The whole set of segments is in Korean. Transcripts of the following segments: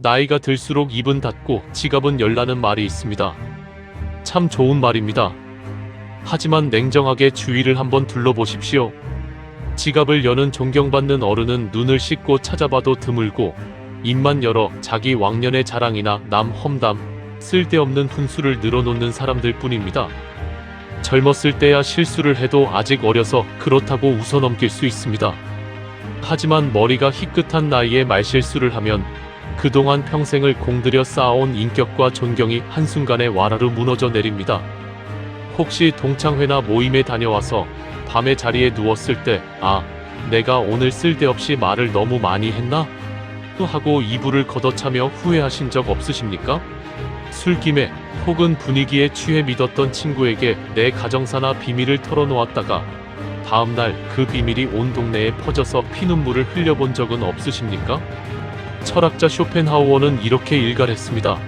나이가 들수록 입은 닫고 지갑은 열라는 말이 있습니다. 참 좋은 말입니다. 하지만 냉정하게 주위를 한번 둘러보십시오. 지갑을 여는 존경받는 어른은 눈을 씻고 찾아봐도 드물고, 입만 열어 자기 왕년의 자랑이나 남 험담, 쓸데없는 훈수를 늘어놓는 사람들 뿐입니다. 젊었을 때야 실수를 해도 아직 어려서 그렇다고 웃어넘길 수 있습니다. 하지만 머리가 희끗한 나이에 말실수를 하면 그동안 평생을 공들여 쌓아온 인격과 존경이 한순간에 와라루 무너져 내립니다. 혹시 동창회나 모임에 다녀와서 밤에 자리에 누웠을 때 내가 오늘 쓸데없이 말을 너무 많이 했나? 하고 이불을 걷어차며 후회하신 적 없으십니까? 술김에 혹은 분위기에 취해 믿었던 친구에게 내 가정사나 비밀을 털어놓았다가 다음날 그 비밀이 온 동네에 퍼져서 피눈물을 흘려본 적은 없으십니까? 철학자 쇼펜하우어는 이렇게 일갈했습니다.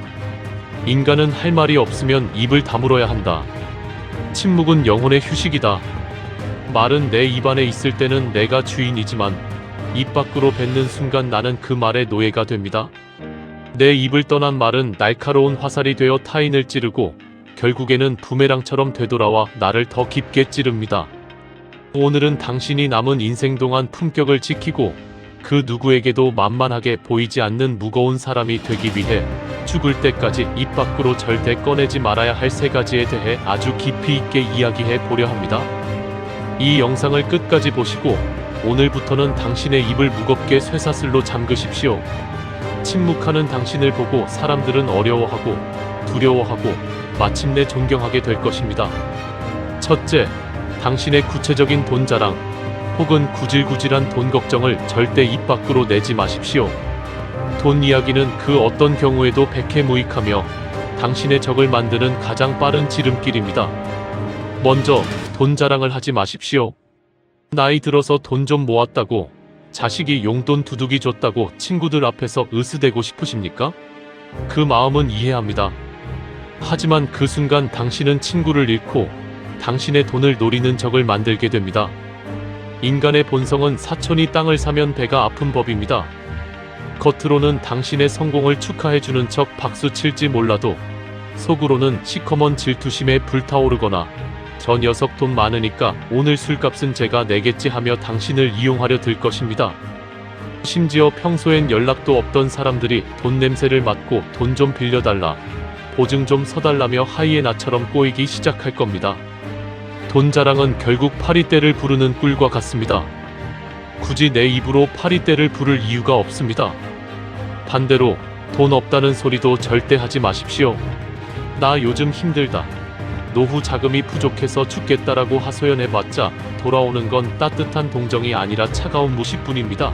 인간은 할 말이 없으면 입을 다물어야 한다. 침묵은 영혼의 휴식이다. 말은 내 입안에 있을 때는 내가 주인이지만 입 밖으로 뱉는 순간 나는 그 말의 노예가 됩니다. 내 입을 떠난 말은 날카로운 화살이 되어 타인을 찌르고 결국에는 부메랑처럼 되돌아와 나를 더 깊게 찌릅니다. 오늘은 당신이 남은 인생 동안 품격을 지키고 그 누구에게도 만만하게 보이지 않는 무거운 사람이 되기 위해 죽을 때까지 입 밖으로 절대 꺼내지 말아야 할 3가지에 대해 아주 깊이 있게 이야기해 보려 합니다. 이 영상을 끝까지 보시고 오늘부터는 당신의 입을 무겁게 쇠사슬로 잠그십시오. 침묵하는 당신을 보고 사람들은 어려워하고 두려워하고 마침내 존경하게 될 것입니다. 첫째, 당신의 구체적인 돈 자랑 혹은 구질구질한 돈 걱정을 절대 입 밖으로 내지 마십시오. 돈 이야기는 그 어떤 경우에도 백해무익하며 당신의 적을 만드는 가장 빠른 지름길입니다. 먼저 돈 자랑을 하지 마십시오. 나이 들어서 돈 좀 모았다고, 자식이 용돈 두둑이 줬다고 친구들 앞에서 으스대고 싶으십니까? 그 마음은 이해합니다. 하지만 그 순간 당신은 친구를 잃고 당신의 돈을 노리는 적을 만들게 됩니다. 인간의 본성은 사촌이 땅을 사면 배가 아픈 법입니다. 겉으로는 당신의 성공을 축하해주는 척 박수 칠지 몰라도 속으로는 시커먼 질투심에 불타오르거나 저 녀석 돈 많으니까 오늘 술값은 제가 내겠지 하며 당신을 이용하려 들 것입니다. 심지어 평소엔 연락도 없던 사람들이 돈 냄새를 맡고 돈 좀 빌려달라, 보증 좀 서달라며 하이에나처럼 꼬이기 시작할 겁니다. 돈 자랑은 결국 파리떼를 부르는 꿀과 같습니다. 굳이 내 입으로 파리떼를 부를 이유가 없습니다. 반대로 돈 없다는 소리도 절대 하지 마십시오. 나 요즘 힘들다, 노후 자금이 부족해서 죽겠다라고 하소연해봤자 돌아오는 건 따뜻한 동정이 아니라 차가운 무시뿐입니다.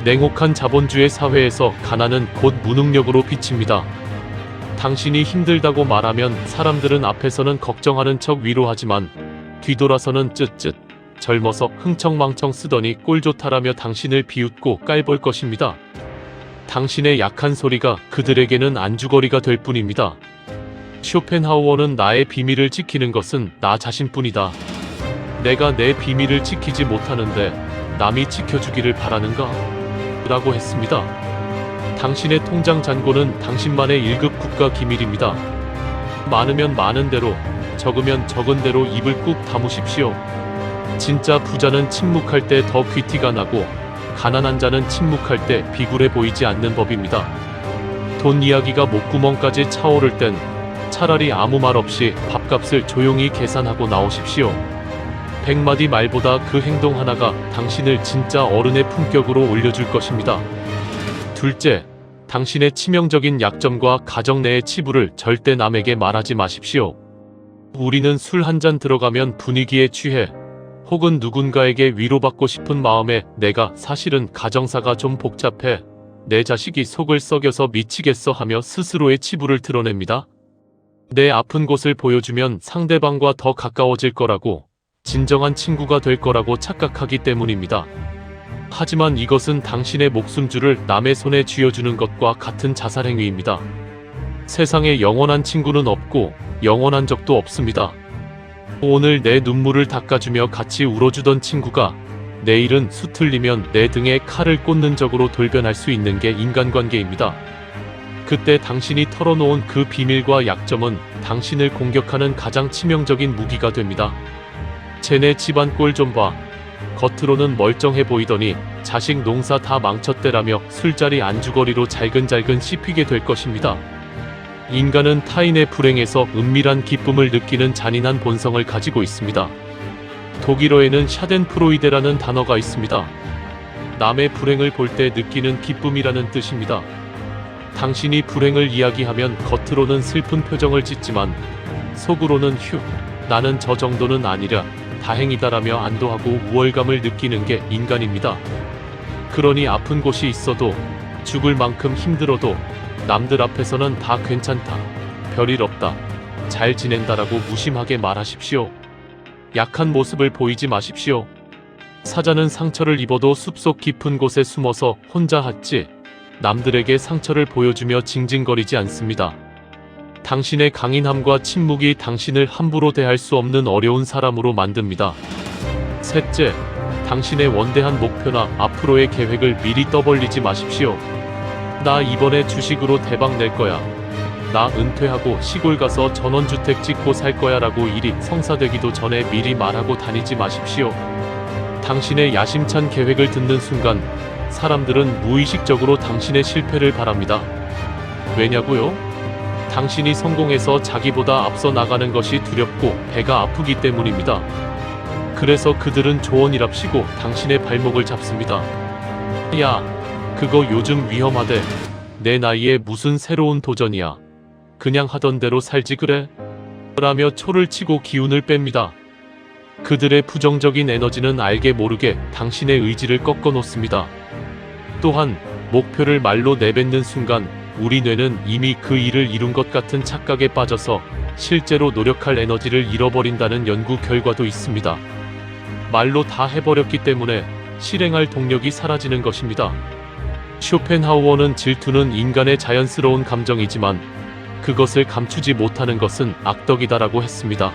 냉혹한 자본주의 사회에서 가난은 곧 무능력으로 비칩니다. 당신이 힘들다고 말하면 사람들은 앞에서는 걱정하는 척 위로하지만 뒤돌아서는 쯧쯧, 젊어서 흥청망청 쓰더니 꼴 좋다라며 당신을 비웃고 깔볼 것입니다. 당신의 약한 소리가 그들에게는 안주거리가 될 뿐입니다. 쇼펜하우어는 나의 비밀을 지키는 것은 나 자신뿐이다. 내가 내 비밀을 지키지 못하는데 남이 지켜주기를 바라는가? 라고 했습니다. 당신의 통장 잔고는 당신만의 1급 국가 기밀입니다. 많으면 많은 대로, 적으면 적은 대로 입을 꾹 다무십시오. 진짜 부자는 침묵할 때 더 귀티가 나고 가난한 자는 침묵할 때 비굴해 보이지 않는 법입니다. 돈 이야기가 목구멍까지 차오를 땐 차라리 아무 말 없이 밥값을 조용히 계산하고 나오십시오. 100마디 말보다 그 행동 하나가 당신을 진짜 어른의 품격으로 올려줄 것입니다. 둘째, 당신의 치명적인 약점과 가정 내의 치부를 절대 남에게 말하지 마십시오. 우리는 술 한 잔 들어가면 분위기에 취해 혹은 누군가에게 위로받고 싶은 마음에 내가 사실은 가정사가 좀 복잡해, 내 자식이 속을 썩여서 미치겠어 하며 스스로의 치부를 드러냅니다. 내 아픈 곳을 보여주면 상대방과 더 가까워질 거라고, 진정한 친구가 될 거라고 착각하기 때문입니다. 하지만 이것은 당신의 목숨줄을 남의 손에 쥐어주는 것과 같은 자살행위입니다. 세상에 영원한 친구는 없고 영원한 적도 없습니다. 오늘 내 눈물을 닦아주며 같이 울어주던 친구가 내일은 수틀리면 내 등에 칼을 꽂는 적으로 돌변할 수 있는 게 인간관계입니다. 그때 당신이 털어놓은 그 비밀과 약점은 당신을 공격하는 가장 치명적인 무기가 됩니다. 쟤네 집안 꼴 좀 봐. 겉으로는 멀쩡해 보이더니 자식 농사 다 망쳤대라며 술자리 안주거리로 잘근잘근 씹히게 될 것입니다. 인간은 타인의 불행에서 은밀한 기쁨을 느끼는 잔인한 본성을 가지고 있습니다. 독일어에는 샤덴프로이데라는 단어가 있습니다. 남의 불행을 볼 때 느끼는 기쁨이라는 뜻입니다. 당신이 불행을 이야기하면 겉으로는 슬픈 표정을 짓지만 속으로는 휴, 나는 저 정도는 아니라 다행이다라며 안도하고 우월감을 느끼는 게 인간입니다. 그러니 아픈 곳이 있어도 죽을 만큼 힘들어도 남들 앞에서는 다 괜찮다, 별일 없다, 잘 지낸다라고 무심하게 말하십시오. 약한 모습을 보이지 마십시오. 사자는 상처를 입어도 숲속 깊은 곳에 숨어서 혼자 핫지 남들에게 상처를 보여주며 징징거리지 않습니다. 당신의 강인함과 침묵이 당신을 함부로 대할 수 없는 어려운 사람으로 만듭니다. 셋째, 당신의 원대한 목표나 앞으로의 계획을 미리 떠벌리지 마십시오. 나 이번에 주식으로 대박 낼 거야. 나 은퇴하고 시골 가서 전원주택 짓고 살 거야 라고 일이 성사되기도 전에 미리 말하고 다니지 마십시오. 당신의 야심찬 계획을 듣는 순간 사람들은 무의식적으로 당신의 실패를 바랍니다. 왜냐고요? 당신이 성공해서 자기보다 앞서 나가는 것이 두렵고 배가 아프기 때문입니다. 그래서 그들은 조언이랍시고 당신의 발목을 잡습니다. 야, 그거 요즘 위험하대. 내 나이에 무슨 새로운 도전이야. 그냥 하던 대로 살지 그래? 라며 초를 치고 기운을 뺍니다. 그들의 부정적인 에너지는 알게 모르게 당신의 의지를 꺾어 놓습니다. 또한 목표를 말로 내뱉는 순간 우리 뇌는 이미 그 일을 이룬 것 같은 착각에 빠져서 실제로 노력할 에너지를 잃어버린다는 연구 결과도 있습니다. 말로 다 해버렸기 때문에 실행할 동력이 사라지는 것입니다. 쇼펜하우어는 질투는 인간의 자연스러운 감정이지만 그것을 감추지 못하는 것은 악덕이다라고 했습니다.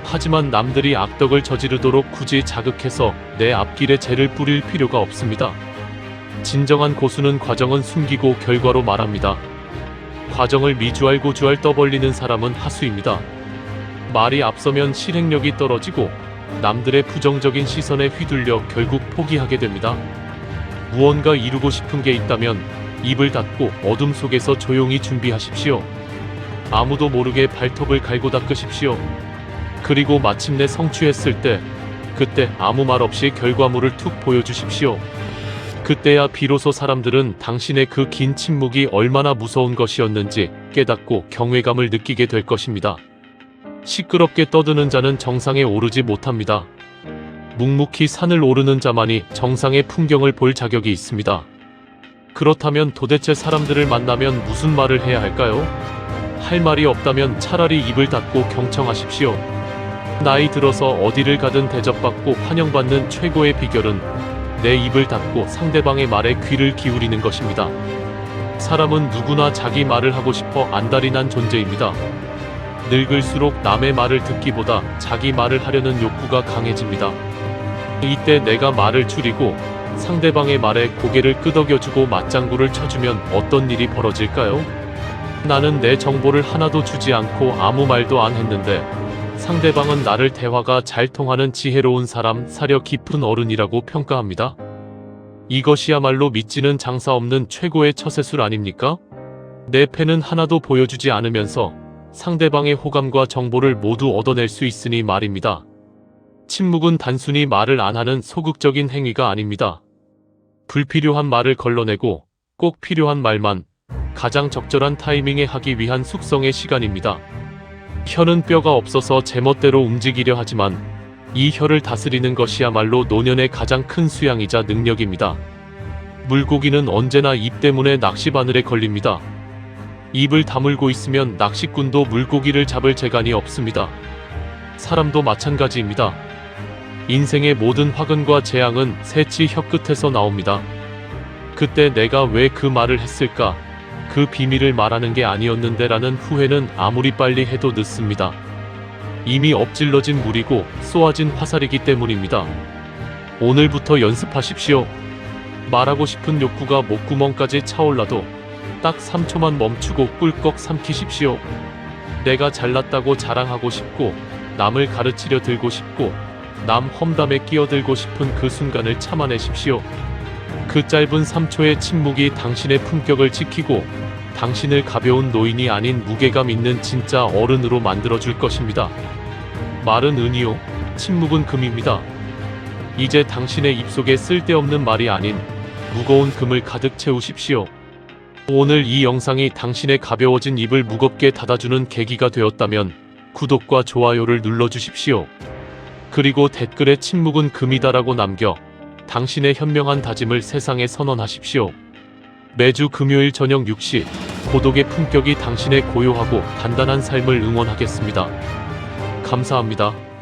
하지만 남들이 악덕을 저지르도록 굳이 자극해서 내 앞길에 재를 뿌릴 필요가 없습니다. 진정한 고수는 과정은 숨기고 결과로 말합니다. 과정을 미주알 고주알 떠벌리는 사람은 하수입니다. 말이 앞서면 실행력이 떨어지고 남들의 부정적인 시선에 휘둘려 결국 포기하게 됩니다. 무언가 이루고 싶은 게 있다면 입을 닫고 어둠 속에서 조용히 준비하십시오. 아무도 모르게 발톱을 갈고 닦으십시오. 그리고 마침내 성취했을 때 그때 아무 말 없이 결과물을 툭 보여주십시오. 그때야 비로소 사람들은 당신의 그 긴 침묵이 얼마나 무서운 것이었는지 깨닫고 경외감을 느끼게 될 것입니다. 시끄럽게 떠드는 자는 정상에 오르지 못합니다. 묵묵히 산을 오르는 자만이 정상의 풍경을 볼 자격이 있습니다. 그렇다면 도대체 사람들을 만나면 무슨 말을 해야 할까요? 할 말이 없다면 차라리 입을 닫고 경청하십시오. 나이 들어서 어디를 가든 대접받고 환영받는 최고의 비결은 내 입을 닫고 상대방의 말에 귀를 기울이는 것입니다. 사람은 누구나 자기 말을 하고 싶어 안달이 난 존재입니다. 늙을수록 남의 말을 듣기보다 자기 말을 하려는 욕구가 강해집니다. 이때 내가 말을 줄이고 상대방의 말에 고개를 끄덕여주고 맞장구를 쳐주면 어떤 일이 벌어질까요? 나는 내 정보를 하나도 주지 않고 아무 말도 안 했는데 상대방은 나를 대화가 잘 통하는 지혜로운 사람, 사려 깊은 어른이라고 평가합니다. 이것이야말로 믿지는 장사 없는 최고의 처세술 아닙니까? 내 패는 하나도 보여주지 않으면서 상대방의 호감과 정보를 모두 얻어낼 수 있으니 말입니다. 침묵은 단순히 말을 안 하는 소극적인 행위가 아닙니다. 불필요한 말을 걸러내고 꼭 필요한 말만 가장 적절한 타이밍에 하기 위한 숙성의 시간입니다. 혀는 뼈가 없어서 제멋대로 움직이려 하지만 이 혀를 다스리는 것이야말로 노년의 가장 큰 수양이자 능력입니다. 물고기는 언제나 입 때문에 낚시바늘에 걸립니다. 입을 다물고 있으면 낚시꾼도 물고기를 잡을 재간이 없습니다. 사람도 마찬가지입니다. 인생의 모든 화근과 재앙은 새치 혀끝에서 나옵니다. 그때 내가 왜 그 말을 했을까? 그 비밀을 말하는 게 아니었는데 라는 후회는 아무리 빨리 해도 늦습니다. 이미 엎질러진 물이고 쏘아진 화살이기 때문입니다. 오늘부터 연습하십시오. 말하고 싶은 욕구가 목구멍까지 차올라도 딱 3초만 멈추고 꿀꺽 삼키십시오. 내가 잘났다고 자랑하고 싶고, 남을 가르치려 들고 싶고, 남 험담에 끼어들고 싶은 그 순간을 참아내십시오. 그 짧은 3초의 침묵이 당신의 품격을 지키고 당신을 가벼운 노인이 아닌 무게감 있는 진짜 어른으로 만들어줄 것입니다. 말은 은이요, 침묵은 금입니다. 이제 당신의 입속에 쓸데없는 말이 아닌 무거운 금을 가득 채우십시오. 오늘 이 영상이 당신의 가벼워진 입을 무겁게 닫아주는 계기가 되었다면 구독과 좋아요를 눌러주십시오. 그리고 댓글에 침묵은 금이다라고 남겨 당신의 현명한 다짐을 세상에 선언하십시오. 매주 금요일 저녁 6시 고독의 품격이 당신의 고요하고 단단한 삶을 응원하겠습니다. 감사합니다.